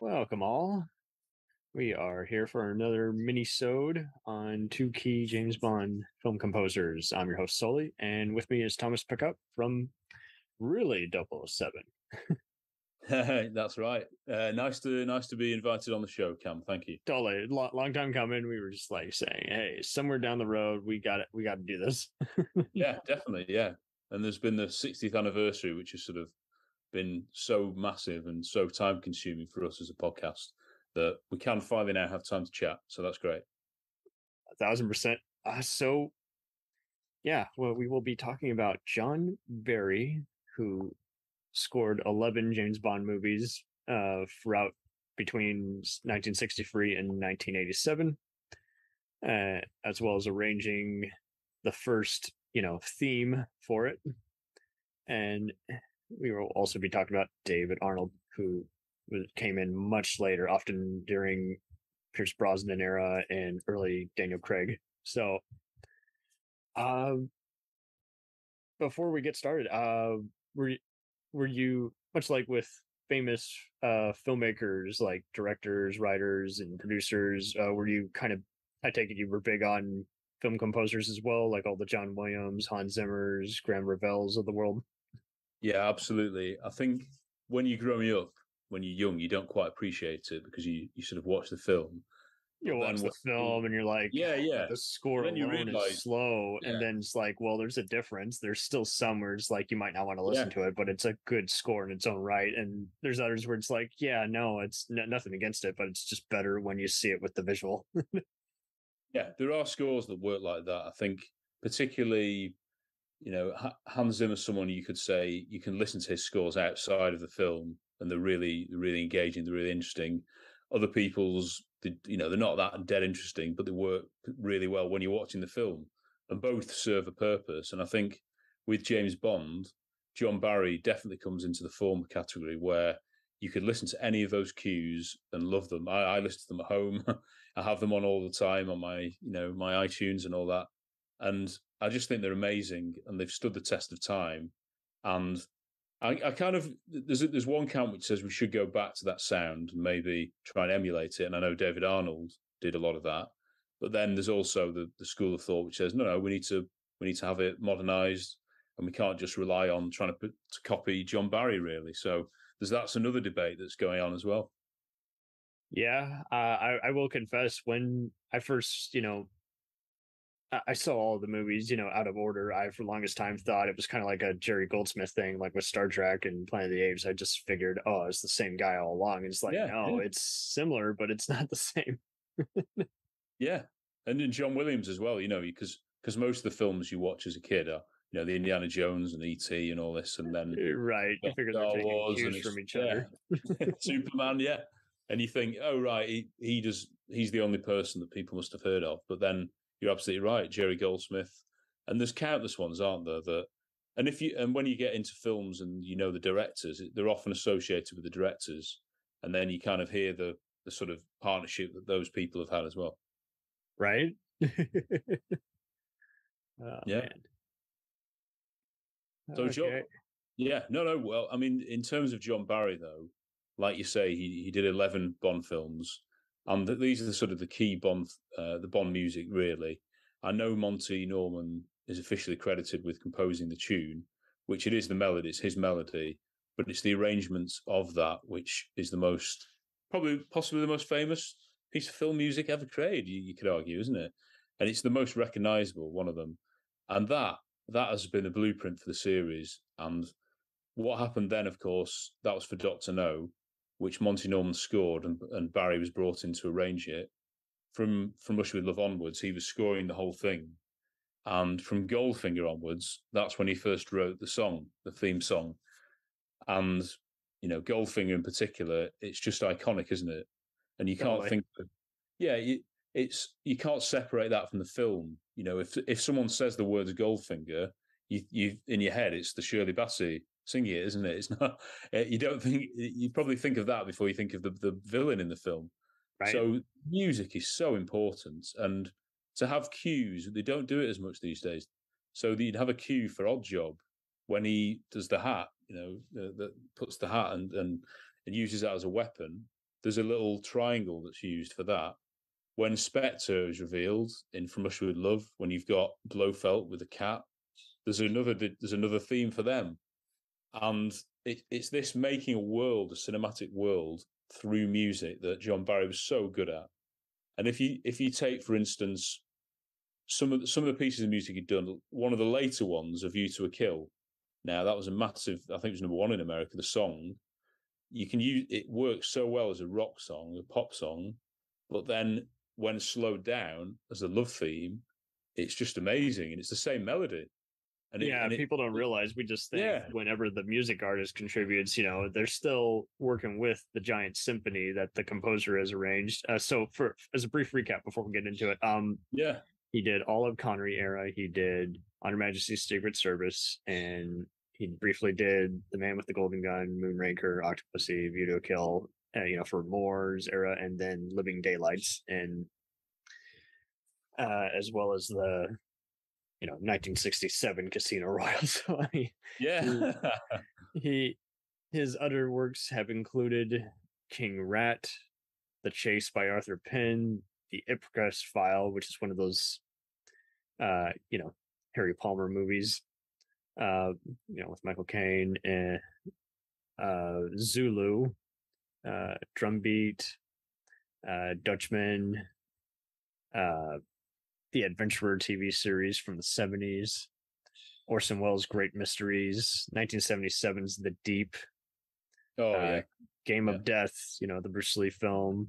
Welcome all. We are here for another mini-sode on two key James Bond film composers. I'm your host, Sully, and with me is Thomas Pickup from really 007. That's right. Nice to be invited on the show, Cam. Thank you. Totally, long time coming. We were just like saying, "Hey, somewhere down the road, we got it. We got to do this." Yeah, definitely. Yeah, and there's been the 60th anniversary, which has sort of been so massive and so time consuming for us as a podcast that we can finally now have time to chat. So that's great. 1,000%. Well, we will be talking about John Barry, who scored 11 James Bond movies throughout between 1963 and 1987, as well as arranging the first, theme for it. And we will also be talking about David Arnold, who came in much later, often during Pierce Brosnan era and early Daniel Craig. So, before we get started, were you, much like with famous filmmakers like directors, writers, and producers, were you kind of, I take it you were big on film composers as well, like all the John Williams, Hans Zimmers, Graham Revels of the world? Yeah, absolutely. I think when you're growing up, when you're young, you don't quite appreciate it because you sort of watch the film. You But watch then the film and you're like, yeah. the score And then you alone is realise, slow. And yeah, then it's like, well, there's a difference. There's still some where it's like you might not want to listen yeah. to it, but it's a good score in its own right. And there's others where it's like, yeah, no, it's nothing against it, but it's just better when you see it with the visual. Yeah, there are scores that work like that. I think particularly, Hans Zimmer, someone you could say you can listen to his scores outside of the film, and they're really engaging, they're really interesting. Other people's, they're not that dead interesting, but they work really well when you're watching the film, and both serve a purpose. And I think with James Bond, John Barry definitely comes into the former category where you could listen to any of those cues and love them. I listen to them at home. I have them on all the time on my, my iTunes and all that. And I just think they're amazing and they've stood the test of time. And I kind of, there's one camp which says we should go back to that sound and maybe try and emulate it. And I know David Arnold did a lot of that. But then there's also the school of thought which says, no, we need to have it modernized and we can't just rely on trying to copy John Barry, really. So that's another debate that's going on as well. Yeah, I will confess, when I first, I saw all the movies, out of order. I, for the longest time, thought it was kind of like a Jerry Goldsmith thing, like with Star Trek and Planet of the Apes. I just figured, oh, it's the same guy all along. And it's like, no, it's similar, but it's not the same. Yeah. And in John Williams as well, because most of the films you watch as a kid are, the Indiana Jones and E.T. and all this, and then right, you figure they're taking cues from each other. Superman, yeah. And you think, oh right, he's the only person that people must have heard of. But then you're absolutely right, Jerry Goldsmith, and there's countless ones, aren't there? And when you get into films and the directors, they're often associated with the directors, and then you kind of hear the sort of partnership that those people have had as well. Right? Yeah. Man. So, okay. No. Well, I mean, in terms of John Barry, though, like you say, he did 11 Bond films, and these are the sort of the key Bond, the Bond music, really. I know Monty Norman is officially credited with composing the tune, which it is the melody, it's his melody, but it's the arrangements of that which is possibly the most famous piece of film music ever created, you could argue, isn't it? And it's the most recognizable, one of them. And that has been the blueprint for the series. And what happened then, of course, that was for Dr. No, which Monty Norman scored, and Barry was brought in to arrange it. From Russia with Love onwards, he was scoring the whole thing. And from Goldfinger onwards, that's when he first wrote the theme song. And, Goldfinger in particular, it's just iconic, isn't it? And you can't think of, you can't separate that from the film. If someone says the words Goldfinger, you in your head, it's the Shirley Bassey singing it, isn't it? It's not. You probably think of that before you think of the villain in the film. Right. So music is so important, and to have cues, they don't do it as much these days. So you'd have a cue for Oddjob when he does the hat, that puts the hat and uses that as a weapon. there's a little triangle that's used for that. When Spectre is revealed in From Russia with Love, when you've got Blofeld with a cat, there's another theme for them, and it's this making a world, a cinematic world through music that John Barry was so good at. And if you take, for instance, some of the pieces of music he'd done, one of the later ones, "A View to a Kill." Now that was a massive, I think it was #1 in America. The song, you can use it, works so well as a rock song, a pop song, but then when slowed down as a love theme, it's just amazing, and it's the same melody. People don't realize, we just think whenever the music artist contributes, they're still working with the giant symphony that the composer has arranged. So as a brief recap before we get into it, he did all of Connery era. He did On Her Majesty's Secret Service, and he briefly did The Man with the Golden Gun, Moonraker, Octopussy, View to a Kill, for Moore's era, and then Living Daylights, and as well as the 1967 Casino Royale. So his other works have included King Rat, The Chase by Arthur Penn, The Ipcress File, which is one of those Harry Palmer movies, with Michael Caine, and Zulu, Drumbeat, Dutchman, the Adventurer TV series from the 70s, Orson Welles' Great Mysteries, 1977's The Deep, Game of Death, the Bruce Lee film,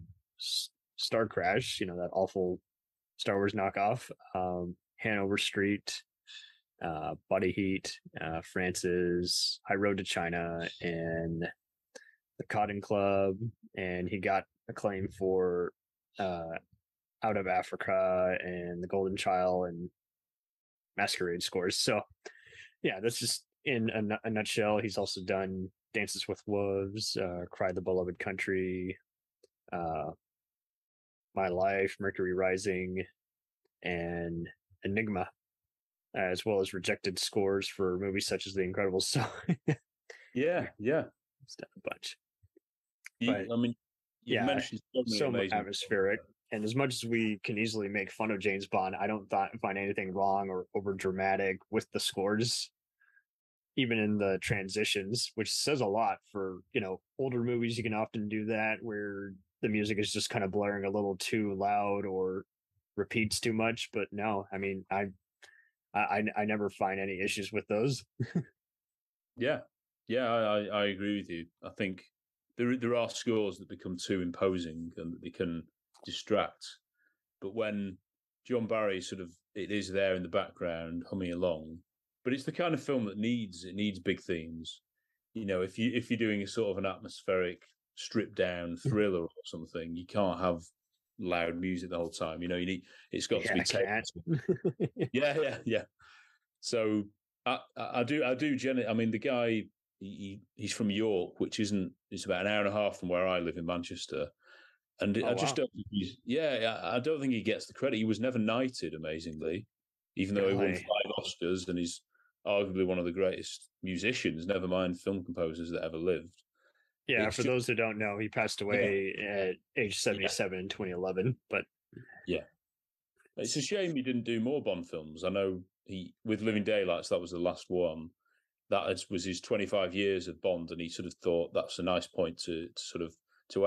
Star Crash, that awful Star Wars knockoff, Hanover Street, Body Heat, Francis, High Road to China, and The Cotton Club, and he got acclaim for Out of Africa and The Golden Child and Masquerade scores. So that's just in a nutshell. He's also done Dances with Wolves, Cry the Beloved Country, My Life, Mercury Rising, and Enigma, as well as rejected scores for movies such as The Incredibles. So it's done a bunch. You mentioned so atmospheric. And as much as we can easily make fun of James Bond, I don't find anything wrong or over dramatic with the scores, even in the transitions, which says a lot for, older movies. You can often do that where the music is just kind of blaring a little too loud or repeats too much. But no, I mean, I never find any issues with those. I agree with you. I think there are scores that become too imposing and that they can distract. But when John Barry it is there in the background humming along, but it's the kind of film that needs big themes. If you're doing a sort of an atmospheric, stripped down thriller or something, you can't have loud music the whole time. It's got to be yeah. So I do generally. I mean, the guy he's from York, which it's about an hour and a half from where I live in Manchester. And I just don't think I don't think he gets the credit. He was never knighted, amazingly, even though he won 5 Oscars and he's arguably one of the greatest musicians, never mind film composers, that ever lived. Yeah, for those who don't know, he passed away at age 77 in 2011. But it's a shame he didn't do more Bond films. I know with Living Daylights, that was the last one. That was his 25 years of Bond, and he sort of thought that's a nice point to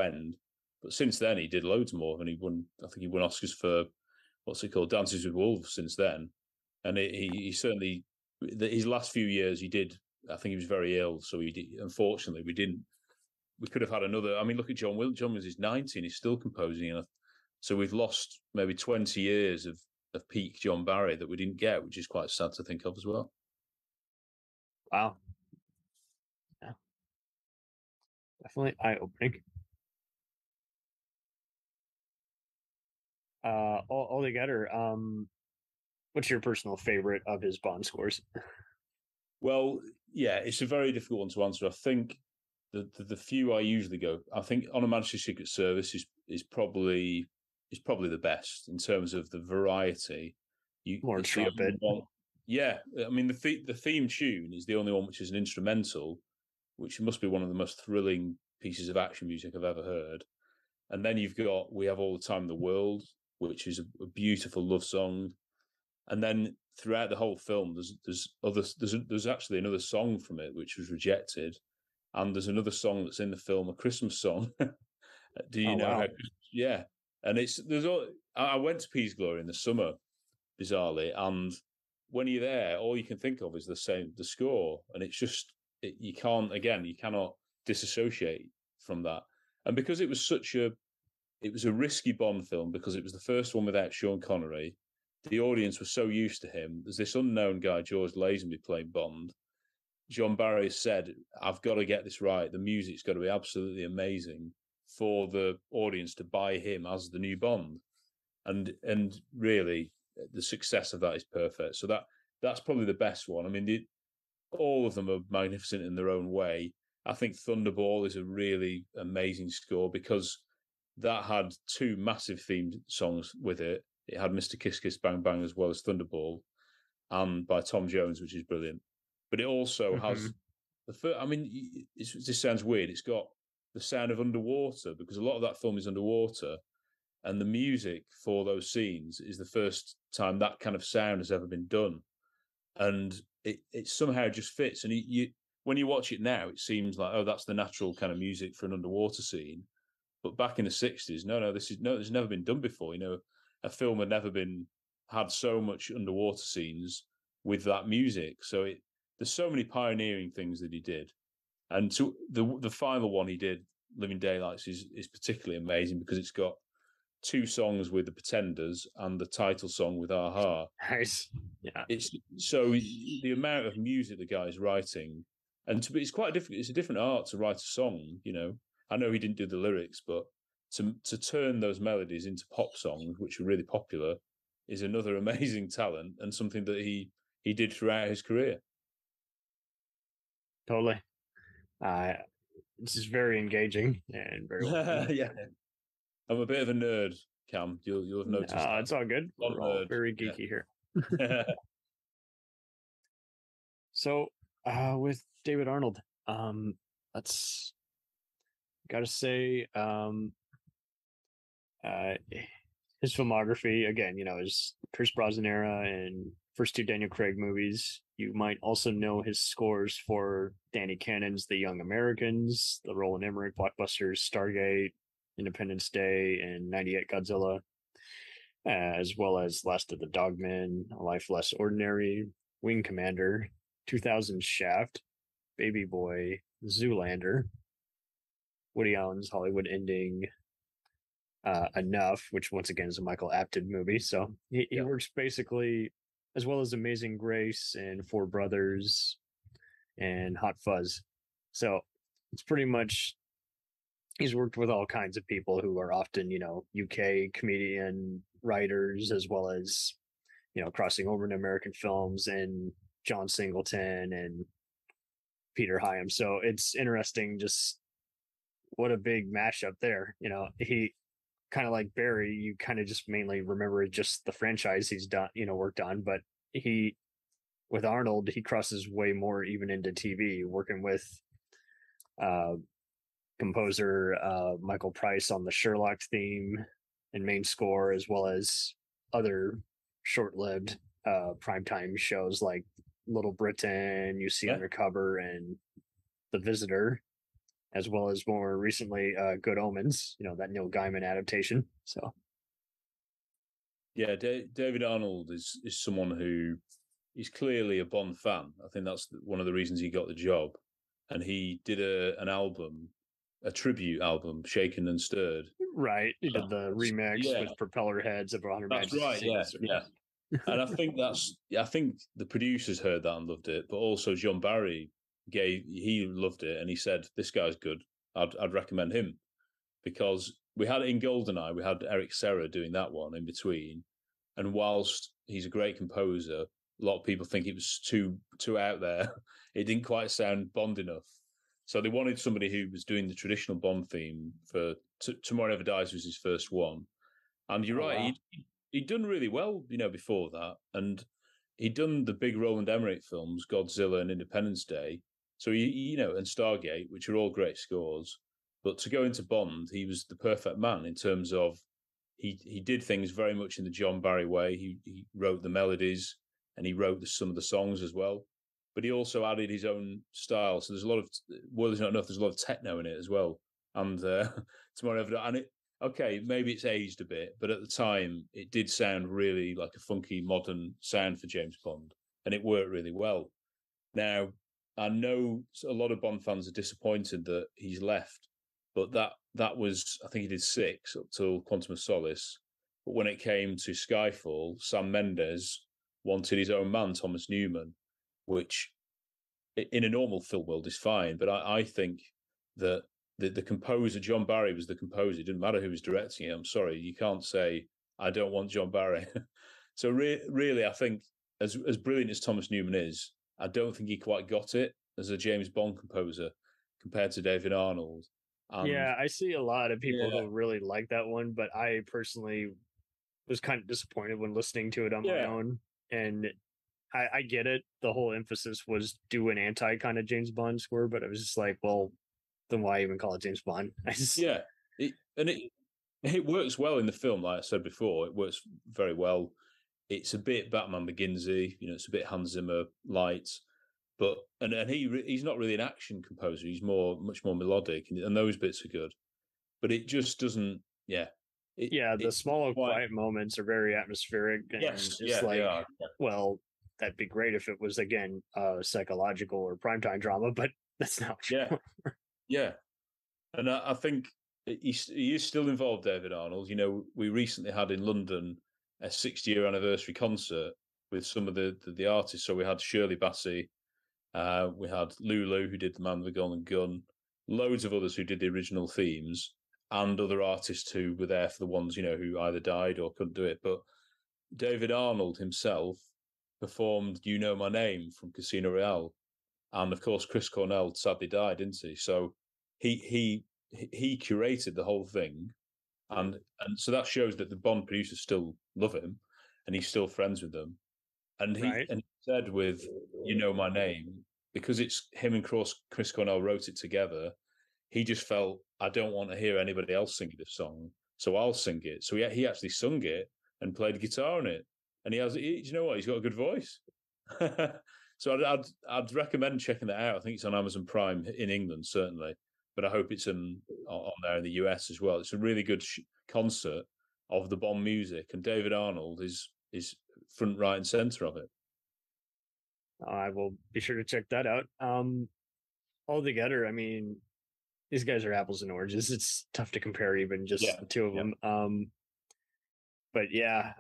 end. But since then, he did loads more, and I think he won Oscars for what's it called, Dances with Wolves. Since then, and he certainly, his last few years, he did. I think he was very ill, so unfortunately, we could have had another. I mean, look at John Will. John was 90 and he's still composing, so we've lost maybe 20 years of peak John Barry that we didn't get, which is quite sad to think of as well. Wow. Yeah. Definitely eye-opening. Altogether, what's your personal favorite of his Bond scores? Well, it's a very difficult one to answer. I think the few I usually go, I think On Her Majesty's Secret Service is probably the best in terms of the variety. More trumpet. I mean the theme tune is the only one which is an instrumental, which must be one of the most thrilling pieces of action music I've ever heard. And then We Have All the Time in the World, which is a beautiful love song. And then throughout the whole film, there's actually another song from it which was rejected, and there's another song that's in the film, a Christmas song. Do you know wow. how? Yeah, and I went to Peace Glory in the summer, bizarrely, and when you're there, all you can think of is the score, and it's just you cannot disassociate from that. And because it was a risky Bond film, because it was the first one without Sean Connery, the audience was so used to him. There's this unknown guy, George Lazenby, playing Bond. John Barry said, I've got to get this right. The music's got to be absolutely amazing for the audience to buy him as the new Bond. And really, the success of that is perfect. So that's probably the best one. I mean, all of them are magnificent in their own way. I think Thunderball is a really amazing score because that had two massive themed songs with it. It had Mr. Kiss Kiss Bang Bang as well as Thunderball, and by Tom Jones, which is brilliant. But it also has this sounds weird. It's got the sound of underwater because a lot of that film is underwater, and the music for those scenes is the first time that kind of sound has ever been done, and it somehow just fits. And when you watch it now, it seems like, oh, that's the natural kind of music for an underwater scene. But back in the 60s, it's never been done before. A film had never had so much underwater scenes with that music. So there's so many pioneering things that he did. And so the final one he did, Living Daylights, is particularly amazing because it's got two songs with the Pretenders and the title song with a-ha. Nice. Yeah. It's so the amount of music the guy's writing, and it's quite difficult. It's a different art to write a song. I know he didn't do the lyrics, but to turn those melodies into pop songs, which are really popular, is another amazing talent and something that he did throughout his career. Totally. This is very engaging and very well. Yeah, I'm a bit of a nerd, Cam. You'll have noticed. It's all good. We're all very geeky here. So, with David Arnold, that's got to say, his filmography again, his Pierce Brosnan era and first two Daniel Craig movies. You might also know his scores for Danny Cannon's The Young Americans, the Roland Emmerich blockbusters Stargate, Independence Day, and '98 Godzilla, as well as Last of the Dogmen, A Life Less Ordinary, Wing Commander, 2000 Shaft, Baby Boy, Zoolander, Woody Allen's Hollywood Ending, Enough, which once again is a Michael Apted movie. So he works basically, as well as Amazing Grace and Four Brothers and Hot Fuzz. So it's pretty much, he's worked with all kinds of people who are often, UK comedian writers, as well as, crossing over in American films, and John Singleton and Peter Hyam. So it's interesting, just what a big mashup there. He kind of like Barry, you kind of just mainly remember just the franchise he's done, worked on, but with Arnold, he crosses way more even into TV, working with composer Michael Price on the Sherlock theme and main score, as well as other short-lived primetime shows like Little Britain, You See Undercover, and The Visitor, as well as more recently Good Omens, that Neil Gaiman adaptation. So yeah, David Arnold is someone who is clearly a Bond fan. I think that's one of the reasons he got the job. And he did an album, a tribute album, Shaken and Stirred. Right, he did the remix with propeller heads of 100. That's right. Yeah. And I think the producers heard that and loved it, but also John Barry he loved it, and he said, "This guy's good. I'd recommend him," because we had it in Goldeneye. We had Eric Serra doing that one in between, and whilst he's a great composer, a lot of people think it was too out there. It didn't quite sound Bond enough. So they wanted somebody who was doing the traditional Bond theme for Tomorrow Never Dies was his first one. And you're right, wow. He'd done really well, before that. And he'd done the big Roland Emmerich films, Godzilla and Independence Day. So, and Stargate, which are all great scores. But to go into Bond, he was the perfect man in terms of he did things very much in the John Barry way. He wrote the melodies and he wrote some of the songs as well. But he also added his own style. So there's a lot of There's Not Enough. There's a lot of techno in it as well. And Tomorrow Never and it okay, maybe it's aged a bit, but at the time it did sound really like a funky modern sound for James Bond, and it worked really well. Now I know a lot of Bond fans are disappointed that he's left, but that was, I think he did 6 up till Quantum of Solace. But when it came to Skyfall, Sam Mendes wanted his own man, Thomas Newman, which in a normal film world is fine. But I think that the composer, John Barry, was the composer. It didn't matter who was directing it. I'm sorry, you can't say, I don't want John Barry. So really, I think as brilliant as Thomas Newman is, I don't think he quite got it as a James Bond composer compared to David Arnold. Yeah, I see a lot of people who really like that one, but I personally was kind of disappointed when listening to it on my own. And I get it. The whole emphasis was do an anti kind of James Bond score, but I was just like, well, then why even call it James Bond? It works well in the film. Like I said before, it works very well. It's a bit Batman Beginsy, it's a bit Hans Zimmer light, but he's not really an action composer. He's much more melodic, and those bits are good. But it just doesn't. The small quiet moments are very atmospheric, and well, that'd be great if it was again psychological or primetime drama, but that's not what you want. And I think he is still involved, David Arnold. We recently had in London a 60-year anniversary concert with some of the artists. So we had Shirley Bassey, we had Lulu, who did The Man with the Golden Gun, loads of others who did the original themes, and other artists who were there for the ones, who either died or couldn't do it. But David Arnold himself performed You Know My Name from Casino Royale. And of course, Chris Cornell sadly died, didn't he? So he curated the whole thing. And so that shows that the Bond producers still love him and he's still friends with them. And he said with You Know My Name, because it's him and Chris Cornell wrote it together, he just felt, I don't want to hear anybody else singing this song, so I'll sing it. So he actually sung it and played guitar on it. And you know what? He's got a good voice. So I'd recommend checking that out. I think it's on Amazon Prime in England, certainly. But I hope it's on there in the US as well. It's a really good concert of the Bond music, and David Arnold is front, right, and center of it. I will be sure to check that out. Altogether, I mean, these guys are apples and oranges. It's tough to compare even just the two of them. But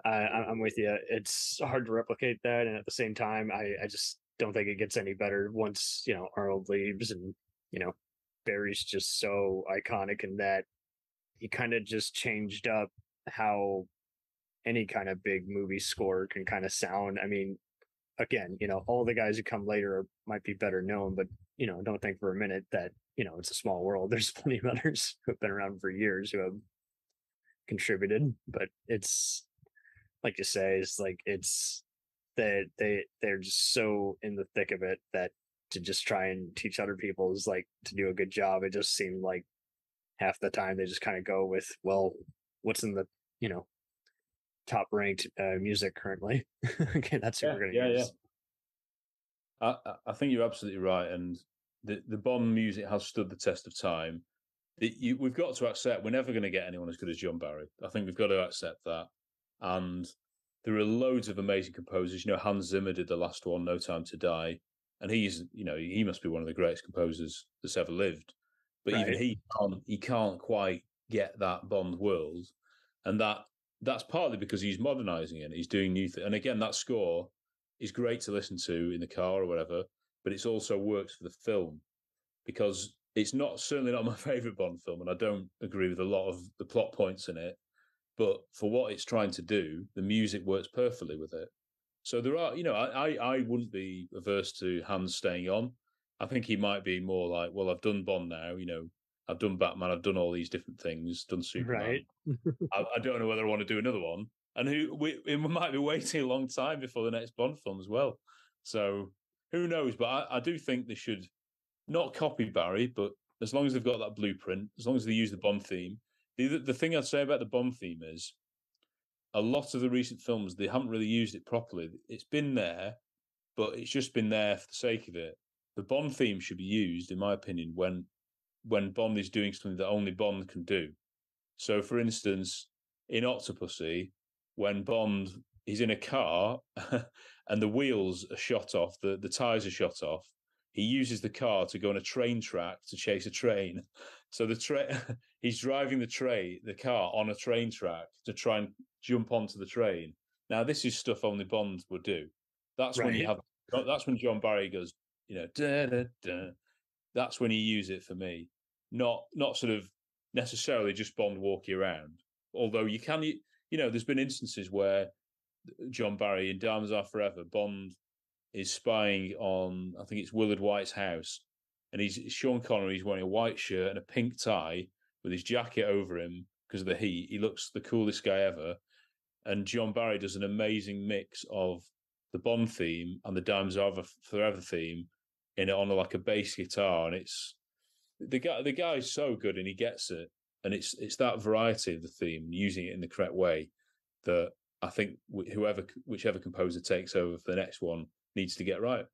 I'm with you. It's hard to replicate that, and at the same time, I just don't think it gets any better once Arnold leaves, and Barry's just so iconic in that he kind of just changed up how any kind of big movie score can kind of sound. I mean, again, all the guys who come later might be better known, but don't think for a minute that it's a small world. There's plenty of others who have been around for years who have contributed, but it's like you say, it's like it's that they're just so in the thick of it that to just try and teach other people is like to do a good job. It just seemed like half the time they just kind of go with, well, what's in the top ranked music currently. Okay, that's what we're going to use. I think you're absolutely right, and the Bond music has stood the test of time. We've got to accept we're never going to get anyone as good as John Barry. I think we've got to accept that. And there are loads of amazing composers. Hans Zimmer did the last one, No Time to Die, and he's he must be one of the greatest composers that's ever lived. But even he can't quite get that Bond world, and that's partly because he's modernizing it. He's doing new things, and again, that score is great to listen to in the car or whatever. But it also works for the film because it's certainly not my favorite Bond film, and I don't agree with a lot of the plot points in it. But for what it's trying to do, the music works perfectly with it. So there are, I wouldn't be averse to Hans staying on. I think he might be more like, well, I've done Bond now, I've done Batman, I've done all these different things, done Superman. Right. I don't know whether I want to do another one. And we might be waiting a long time before the next Bond film as well. So who knows? But I do think they should not copy Barry, but as long as they've got that blueprint, as long as they use the Bond theme. The thing I'd say about the Bond theme is a lot of the recent films, they haven't really used it properly. It's been there, but it's just been there for the sake of it. The Bond theme should be used, in my opinion, when Bond is doing something that only Bond can do. So, for instance, in Octopussy, when Bond is in a car and the wheels are shot off, the tires are shot off, he uses the car to go on a train track to chase a train. So he's driving the car on a train track to try and jump onto the train. Now, this is stuff only Bond would do. That's when that's when John Barry goes, da, da, da. That's when you use it for me. Not sort of necessarily just Bond walking around. Although there's been instances where John Barry in Diamonds Are Forever, Bond is spying on, I think it's Willard White's house, and Sean Connery's wearing a white shirt and a pink tie with his jacket over him because of the heat. He looks the coolest guy ever. And John Barry does an amazing mix of the Bond theme and the Diamonds Are Forever theme on like a bass guitar, and it's the guy is so good and he gets it, and it's that variety of the theme, using it in the correct way, that I think whichever composer takes over for the next one needs to get right.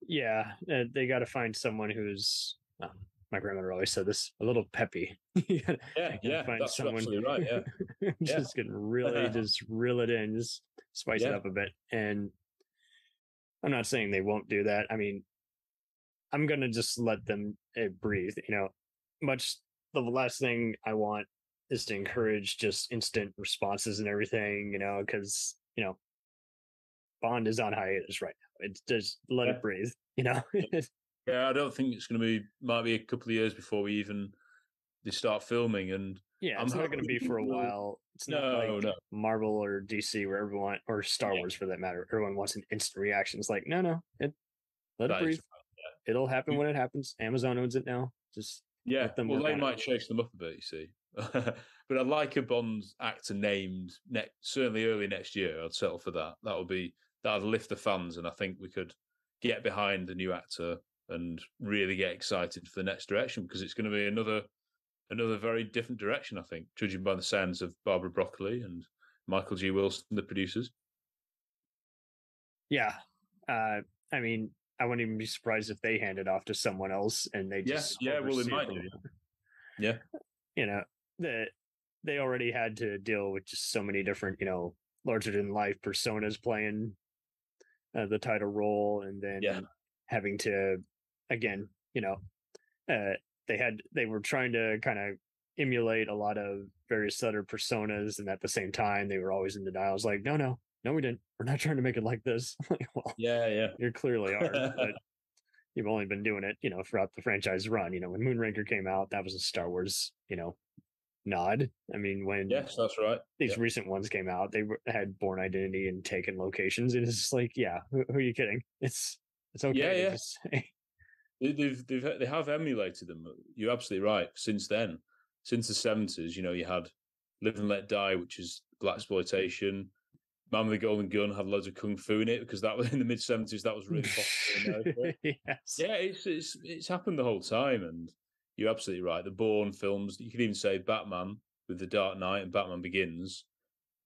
Yeah, they got to find someone who's. My grandmother always said this: a little peppy. Find that's someone, absolutely right. Yeah, just can really just reel it in, just spice it up a bit. And I'm not saying they won't do that. I mean, I'm gonna just let them breathe. The last thing I want is to encourage just instant responses and everything. Because Bond is on hiatus right now. It's just let it breathe. Yeah, I don't think it's going to be. Might be a couple of years before they start filming, and it's not going to be for a while. It's not like Marvel or DC where everyone, or Star Wars for that matter, everyone wants an instant reaction. It's like let it breathe. It'll happen when it happens. Amazon owns it now. Just let them. Well, they might chase them up a bit, you see. But I'd like a Bond actor named certainly early next year. I'd settle for that. That'd lift the fans, and I think we could get behind the new actor and really get excited for the next direction, because it's going to be another very different direction, I think, judging by the sounds of Barbara Broccoli and Michael G. Wilson, the producers. Yeah. I mean, I wouldn't even be surprised if they hand it off to someone else and they just they might do. Yeah. They already had to deal with just so many different, larger than life personas playing the title role, and then having to, again, they were trying to kind of emulate a lot of various other personas, and at the same time they were always in denial. I was like, no, we didn't. We're not trying to make it like this. Well, you clearly are, but you've only been doing it, throughout the franchise run. When Moonraker came out, that was a Star Wars, nod. I mean, when that's right. These recent ones came out, they had Born Identity and Taken locations, and it's just like, who are you kidding? It's okay. Just say. They have emulated them. You're absolutely right. Since then, since the 70s, you had Live and Let Die, which is blaxploitation. Man with the Golden Gun had loads of kung fu in it, because that was in the mid 70s. That was really popular in America. Yes. Yeah, it's happened the whole time, and you're absolutely right. The Bourne films, you could even say Batman with The Dark Knight and Batman Begins.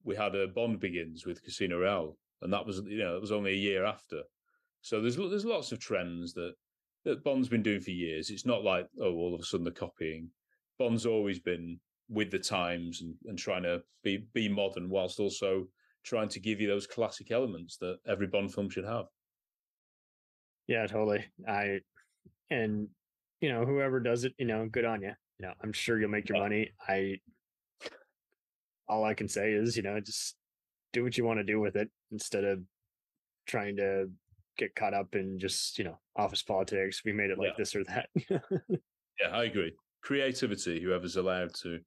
We had a Bond Begins with Casino Royale, and that was it was only a year after. So there's lots of trends that Bond's been doing for years. It's not like, all of a sudden they're copying. Bond's always been with the times and trying to be modern, whilst also trying to give you those classic elements that every Bond film should have. Yeah, totally. Whoever does it, good on you. I'm sure you'll make your money. All I can say is, just do what you want to do with it, instead of trying to get caught up in just, office politics. We made it like this or that. Yeah, I agree. Creativity, whoever's allowed to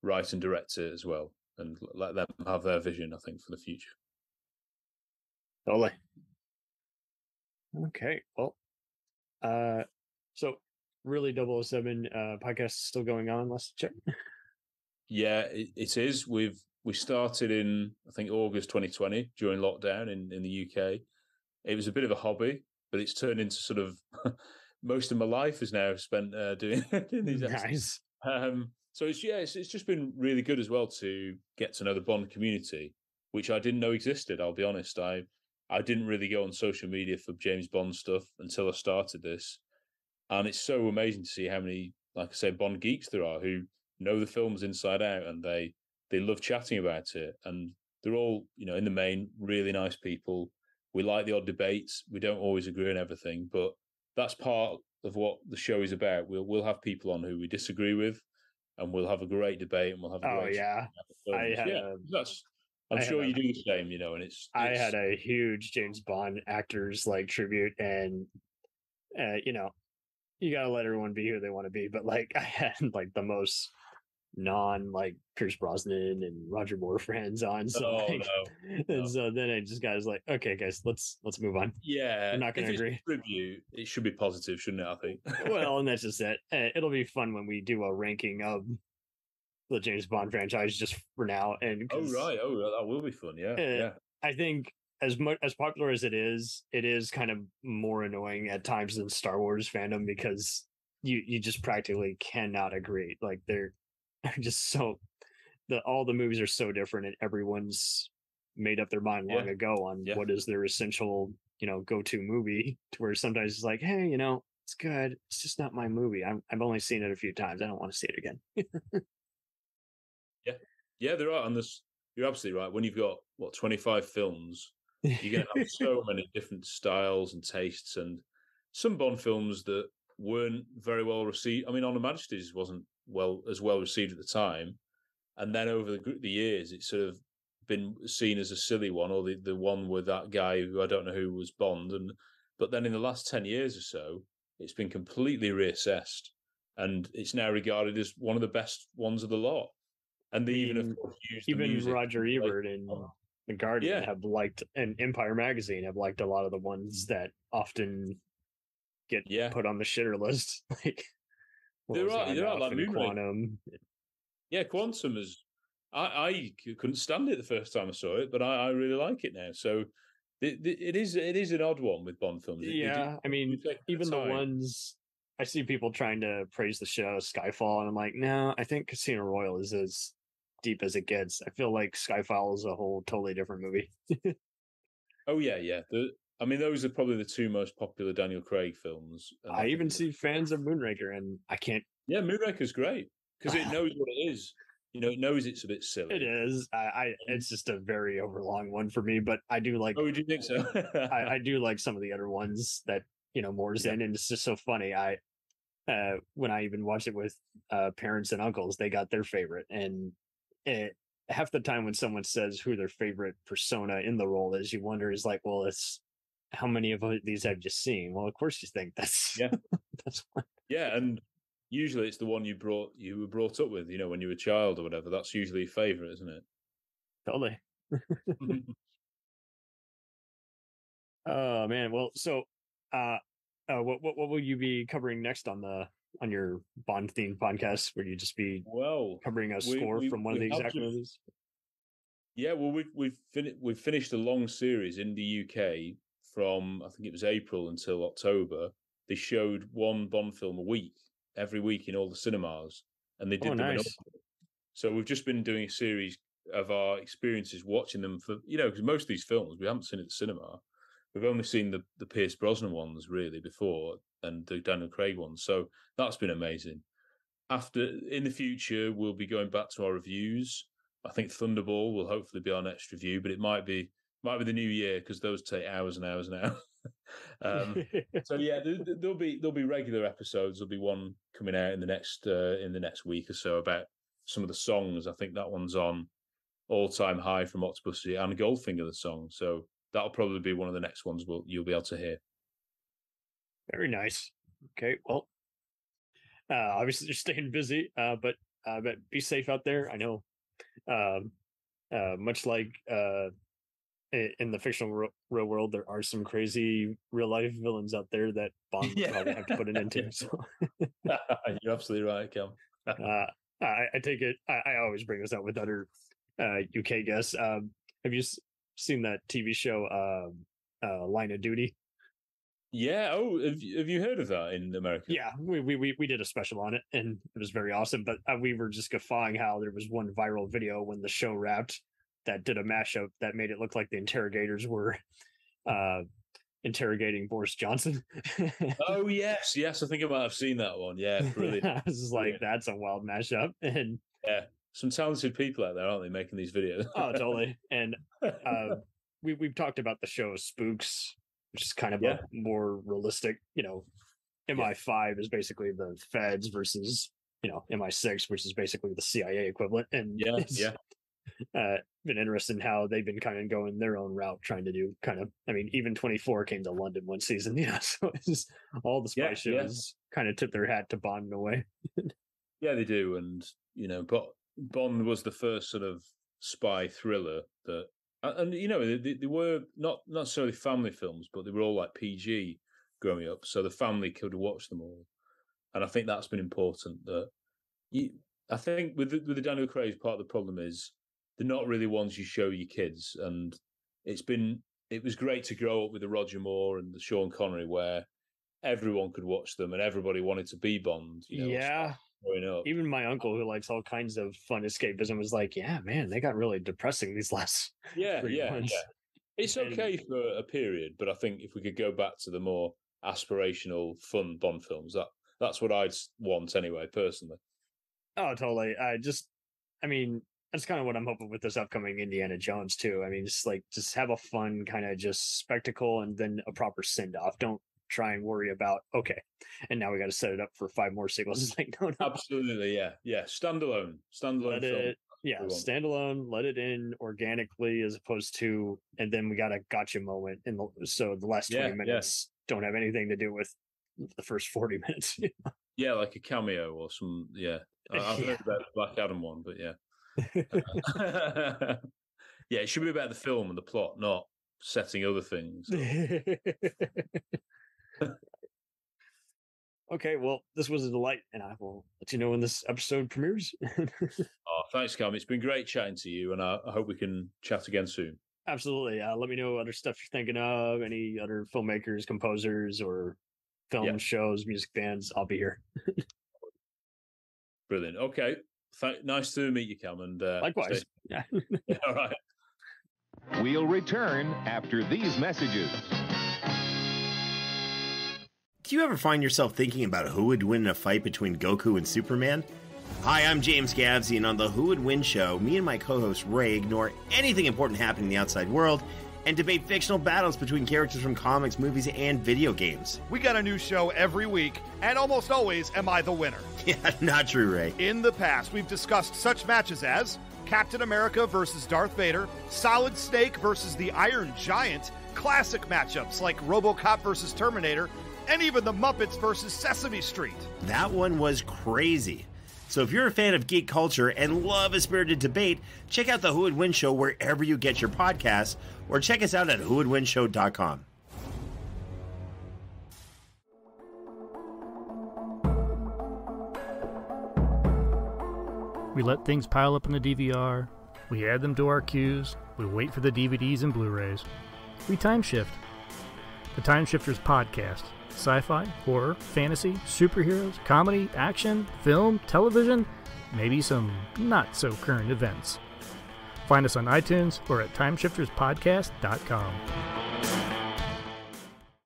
write and direct it as well, and let them have their vision, I think, for the future. Totally. Okay. Well, so really 007 podcast is still going on. Let's check. Yeah, it is. We started in, I think, August 2020 during lockdown in the UK. It was a bit of a hobby, but it's turned into sort of most of my life is now spent doing these Nice. So it's just been really good as well to get to know the Bond community, which I didn't know existed. I'll be honest, I didn't really go on social media for James Bond stuff until I started this, and it's so amazing to see how many, like I say, Bond geeks there are who know the films inside out, and they love chatting about it, and they're all, in the main, really nice people. We like the odd debates. We don't always agree on everything, but that's part of what the show is about. We'll have people on who we disagree with, and we'll have a great debate, and we'll have a Oh great yeah, I films. had Yeah, a that's. I'm I had sure a you do the same, and I it's had a huge James Bond actors like tribute, and you know, you gotta let everyone be who they want to be. But like, I had like the most non like Pierce Brosnan and Roger Moore friends on, so oh like, and no. so then I just guys like, okay, guys, let's move on. We're Yeah, not gonna if it's agree. a tribute, it should be positive, shouldn't it? I think. Well, and that's just it. It'll be fun when we do a ranking of the James Bond franchise just for now, and Oh because right, that will be fun. Yeah, uh, yeah, I think as much as popular as it is kind of more annoying at times than Star Wars fandom because you just practically cannot agree. Like they're just so all the movies are so different, and everyone's made up their mind yeah, long ago on yeah. what is their essential go to movie. To where sometimes it's like, hey, it's good. It's just not my movie. I've only seen it a few times. I don't want to see it again. Yeah, yeah, there are, and you're absolutely right. When you've got 25 films, you're going to have so many different styles and tastes, and some Bond films that weren't very well received. I mean, On Her Majesty's wasn't well received at the time, and then over the years, it's sort of been seen as a silly one, or the one with that guy who I don't know who was Bond, but then in the last 10 years or so, it's been completely reassessed, and it's now regarded as one of the best ones of the lot. And I they even, of mean, course, use the even music. Roger Like, Ebert and The Guardian yeah, have liked, and Empire Magazine have liked a lot of the ones that often get yeah. put on the shitter list. Like, what There was are Gandalf like and Moonraker. Quantum? Yeah, Quantum is. I couldn't stand it the first time I saw it, but I really like it now. So it is an odd one with Bond films. They do Yeah, I mean, take even their the time. ones I see people trying to praise the show Skyfall, and I'm like, no, I think Casino Royale is as deep as it gets. I feel like Skyfall is a whole totally different movie. Oh yeah, yeah. I mean, those are probably the two most popular Daniel Craig films, and I I even think see fans of Moonraker, and I can't. yeah, Moonraker's great because it knows what it is. It knows it's a bit It silly. is. It's just a very overlong one for me, but I do like. Oh, do you think so? I do like some of the other ones that more Yeah. zen, and it's just so funny. When I even watch it with parents and uncles, they got their favorite, and it, half the time when someone says who their favorite persona in the role is, you wonder is like, well, it's how many of these I've just seen. Well, of course you think that's Yeah. that's one. Yeah, and usually it's the one you were brought up with, when you were a child or whatever. That's usually your favorite, isn't it? Totally. Oh man. Well, so uh, what will you be covering next on your Bond themed podcast? Will you just be Well, covering a we score we from one of we the have exact just movies? yeah. Well, we've finished a long series in the UK from I think it was April until October. They showed one Bond film a week every week in all the cinemas, and they Oh, did them in order. nice. So we've just been doing a series of our experiences watching them for because most of these films we haven't seen at the cinema. We've only seen the Pierce Brosnan ones really before, and the Daniel Craig ones. So that's been amazing. After in the future, we'll be going back to our reviews. I think Thunderball will hopefully be our next review, but it might be the new year because those take hours and hours and hours. So yeah, there'll be regular episodes. There'll be one coming out in the next week or so about some of the songs. I think that one's on All Time High from Octopussy and Goldfinger the song. So that'll probably be one of the next ones you'll be able to hear. Very nice. Okay. Well, obviously you're staying busy, but be safe out there. I know, um, much like in the fictional real world, there are some crazy real life villains out there that Bond would Yeah, probably have to put an end to. So you're absolutely right, Cam. uh, I take it. I always bring this up with other UK guests. Have you seen that TV show Line of Duty? Yeah. Oh, have you heard of that in America? Yeah, we did a special on it, and it was very awesome. But we were just guffawing how there was one viral video when the show wrapped that did a mashup that made it look like the interrogators were interrogating Boris Johnson. Oh yes, I think I might have seen that one. Yeah, brilliant. I was just like, that's a wild mashup, and yeah, some talented people out there, aren't they, making these videos? Oh, totally. And we've talked about the show Spooks, which is kind of a more realistic, MI5 is basically the feds versus, MI6, which is basically the CIA equivalent. And it's been interesting how they've been kind of going their own route, trying to do even 24 came to London one season, so it's just all the spy shows kind of tip their hat to Bond in a way. Yeah, they do. And, but Bond was the first sort of spy thriller that, and they were not necessarily family films, but they were all like PG growing up, so the family could watch them all. And I think that's been important. That I think with the Daniel Craig, part of the problem is they're not really ones you show your kids, and it was great to grow up with the Roger Moore and the Sean Connery, where everyone could watch them and everybody wanted to be Bond. Even my uncle, who likes all kinds of fun escapism, was like, "Yeah, man, they got really depressing these last 3 months." Yeah. It's okay for a period, but I think if we could go back to the more aspirational, fun Bond films, that's what I'd want anyway, personally. Oh, totally. That's kind of what I'm hoping with this upcoming Indiana Jones too. Just have a fun kind of just spectacle and then a proper send off. Don't try and worry about, okay, and now we got to set it up for 5 more sequels. It's like, no. Absolutely, yeah. Standalone film. Standalone, let it in organically as opposed to, and then we got a gotcha moment so the last 20 minutes don't have anything to do with the first 40 minutes. Yeah, like a cameo or some, I've heard about the Black Adam one, but yeah. It should be about the film and the plot, not setting other things. Okay, well, this was a delight, and I will let you know when this episode premieres. Thanks, Cam. It's been great chatting to you, and I hope we can chat again soon. Absolutely. Let me know other stuff you're thinking of, any other filmmakers, composers, or film shows, music bands. I'll be here. Brilliant. Okay. Nice to meet you, Cam. And likewise. Yeah. All right. We'll return after these messages. Do you ever find yourself thinking about who would win in a fight between Goku and Superman? Hi, I'm James Gavsey, and on the Who Would Win show, me and my co-host Ray ignore anything important happening in the outside world and debate fictional battles between characters from comics, movies, and video games. We got a new show every week, and almost always am I the winner. Yeah, not true, Ray. In the past, we've discussed such matches as Captain America versus Darth Vader, Solid Snake versus the Iron Giant, classic matchups like RoboCop versus Terminator, and even the Muppets versus Sesame Street. That one was crazy. So if you're a fan of geek culture and love a spirited debate, check out the Who Would Win show wherever you get your podcasts, or check us out at whowouldwinshow.com. We let things pile up in the DVR, we add them to our queues, we wait for the DVDs and Blu-rays. We time shift. The Time Shifters Podcast. Sci-fi, horror, fantasy, superheroes, comedy, action, film, television, maybe some not-so-current events. Find us on iTunes or at timeshifterspodcast.com.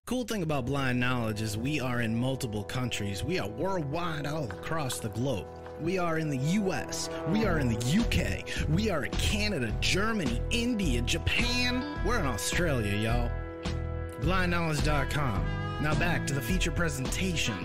Cool thing about Blind Knowledge is we are in multiple countries. We are worldwide all across the globe. We are in the US, we are in the UK, we are in Canada, Germany, India, Japan. We're in Australia, y'all. BlindKnowledge.com. Now back to the feature presentation.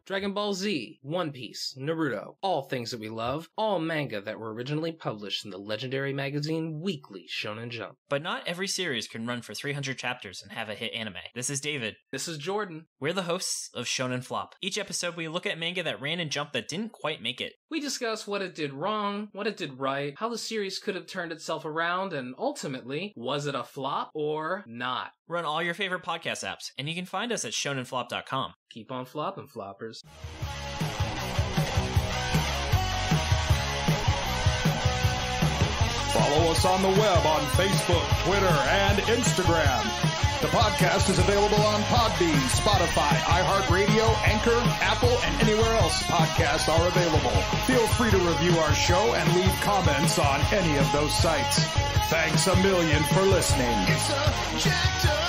Dragon Ball Z, One Piece, Naruto, all things that we love, all manga that were originally published in the legendary magazine Weekly Shonen Jump. But not every series can run for 300 chapters and have a hit anime. This is David. This is Jordan. We're the hosts of Shonen Flop. Each episode we look at manga that ran in Jump that didn't quite make it. We discuss what it did wrong, what it did right, how the series could have turned itself around, and ultimately, was it a flop or not? We're on all your favorite podcast apps, and you can find us at shonenflop.com. Keep on flopping, floppers. Follow us on the web on Facebook, Twitter, and Instagram. The podcast is available on Podbean, Spotify, iHeartRadio, Anchor, Apple, and anywhere else podcasts are available. Feel free to review our show and leave comments on any of those sites. Thanks a million for listening. It's a jacked up